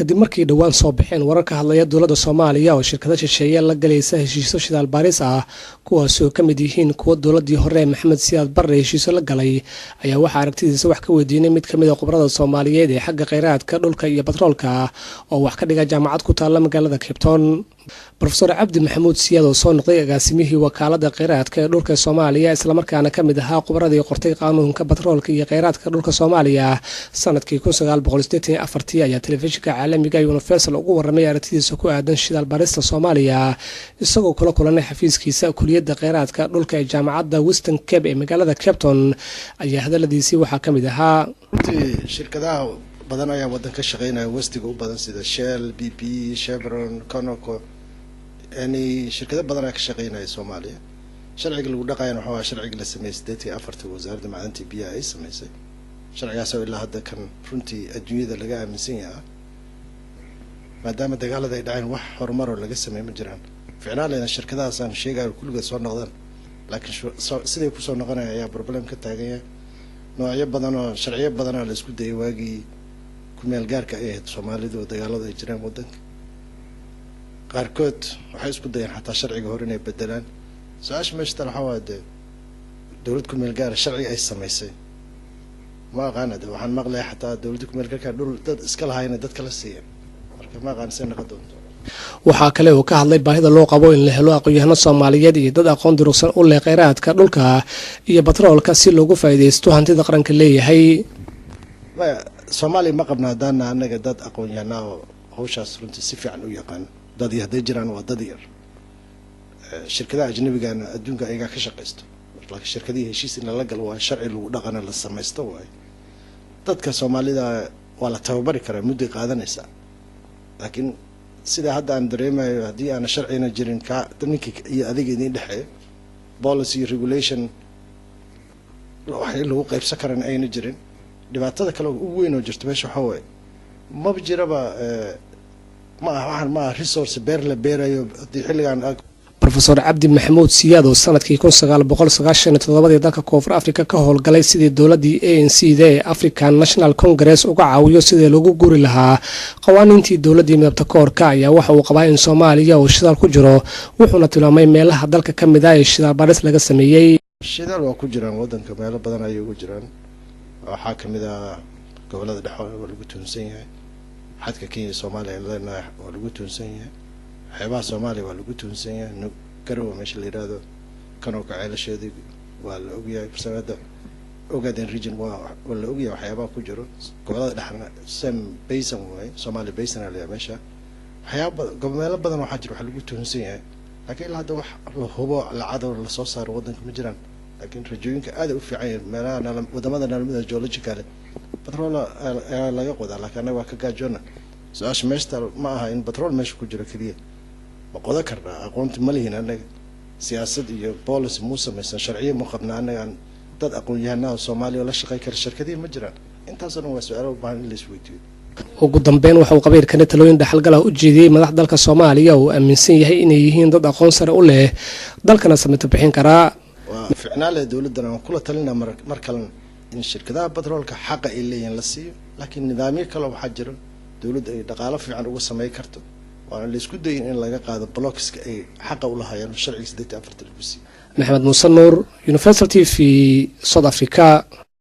kadib markii dhawaan soo baxeen warar ka hadlaya dowladda Soomaaliya oo shirkado shisheeye la galaysa heshiisyo shidaal baaris ah kuwaas oo kamid yihiin kuwa dowladii hore Maxamed Siyaad Barre heshiisyo la galay ayaa waxa aragtidiisa wax ka weydiinay mid kamid ah khibrada Soomaaliyeed ee xagga kheyraadka dhulka iyo batroolka oo wax ka dhiga jaamacad ku taala magaalada Cape Town. Professor Cabdi Maxamuud Siyaad oo soo noqday agaasimihii wakaalada kheyraadka ee dhulka Soomaaliya isla markaana kamid ahaa khibradii qortay qaanuunka batroolka iyo kheyraadka dhulka Soomaaliya sanadkii 1984 ayaa telefishinka caalamiga Universal ugu waramay aragtidiisa ku aadan shidaal baarista Soomaaliya isagoo kula kulanay xafiiskiisa kuliyadda kheyraadka dhulka ee jaamacadda Western Cape ee magaalada Cape Town ayaa hadaladiisii waxaa kamid ahaa shirkadaha badan ayaa wadan ka shaqeynaya westiga u badan sida Shell, BP, Chevron, Conoco yani shirkado badan ayaa ka shaqeynaya Soomaaliya. sharciga lagu dhaqayo waxa waa sharciga la sameeyay 84 wasaaradda macdanta biyaha ay sameysay. sharcigaas oo ilaa hadda kan runtii adduunyada laga aaminsan yahay maadaama dagaalada ay dhaceen wax horumar oo laga sameeyay ma jiraan. ficnaaleena shirkadahaas aan sheegayo kulligood soo noqdaan laakiin sidii ku soo noqonaya ayaa problem ka taagan yahay. noocyo badan oo sharciyo badan oo la isku dayay waagii ku meel gaarka ay ahayd Soomaalidu oo dagaalada ay jireen wadanka qaarkood waxay isku dayeen xataa sharciga hore inay bedelaan. su-aasha meesha tan waxaa waaye dowlad ku meel gaar sharci ay sameysay ma aqaan waxaan maqlay xataa dowladda ku meel gaarka dhul dad iska lahayn dad kala siiyeen marka ma aqaan seen noqon doonto. waxaa kale oo ka hadlay baahida loo qabo in la helo aqoon-yahano Soomaaliyeed iyo dad aqoon durugsan u leh kheyraadka dhulka iyo batroolka si loogu faa'iideysto hantida qaranka leeyahay. Soomaaliya ma qabna hadaan anaga dad aqoon-yahano hawshaas runtii si fiican u yaqaan dad yahay jiraan waa dad yar. shirkadaha ajnabiga adduunka ayaga ka shaqeysto laakiin shirkadii heshiis in la galo waa sharci lagu dhaqana la sameysto waay. dadka Soomaalida waa la tababari karaa muddo qaadanaysa laakiin sida hadda aan dareemayo hadii aan sharcina jirin ka ninkii iyo adiga idin dhaxay policy regulation waxay lagu qaybsan karaan ayna jirin. dhibaatada kale ugu weyn oo jirta meesha waxa way ma jiraba ma resource beer la beerayo xilligan. Professor Cabdi Maxamuud Siyaad oo sanadkii 1997 dalka Koonfur Afrika ka howlgalay sidii dowladii ANC-da ee African National Congress uga caawiyo sidii loogu guuri lahaa qawaaniintii dowladii midabta koorka ayaa waxa uu qabaa in Soomaaliya uu shidaal ku jiro wuxuuna tilmaamay meelaha dalka kamid ah ee shidaal baaris laga sameeyay. shidaal waa ku jiraan wadanka meelo badan ayay ugu jiraan waxaa kamid ah gobolada dhexe oo lagu tuunsan yahay xadka Kenya Soomaaliya leeyahay oo lagu tuunsan yahay xeebaha Soomaaliya waa lagu tuunsan yahay garowe meesha la yiraahdo Conoco ceelasheedii waa la ogyahay farsamada Ogaden region waa la ogyahay waxyaabaha ku jiro gobolada dhexna Sam Basin way Somali Basin la meesha waxyaabo gobolada badan waxa jiro waxa lagu tuunsan yahay laakiin ilaa hadda wax la hubo la cadawr la soo saaro wadanka ma jiraan. laakiin rajooyinka aad u fiican meelaha wadamada naalmada geological batrool laga qodaa laakiin waa ka gaajoona. su-aasha meesha ma aha in batrool meesha ku jiro kaliya ma qodan karnaa aqoonti ma lihin anaga siyaasad iyo policy mu samaysan sharciyo ma qabnaa anaga dad aqoon-yahano Soomaaliya la shaqeey kara shirkadii ma jiraan. intaasna waa su'aalo u baahan in la isweydiiyo. ugu dambeyn waxa uu qabiirkana talooyin dhaxalgal ah u jeediyay madaxda dalka Soomaaliya oo aaminsan yahay inay yihiin dad aqoon sare u leh dalkana sameeyo bixin kara. waa ficnaale dowladda aan kula talina mar kale in shirkadaha batroolka xaq ay leeyihiin la siiyo laakiin nidaamyo kale waxa jira dowladda ay dhaqaale fiican uga sameey karto waana la isku dayin in laga qaado blocks ay xaq u lahaayeen sharciga 84 ku si. Maxamed Muuse Nuur, Universal TV, South Africa.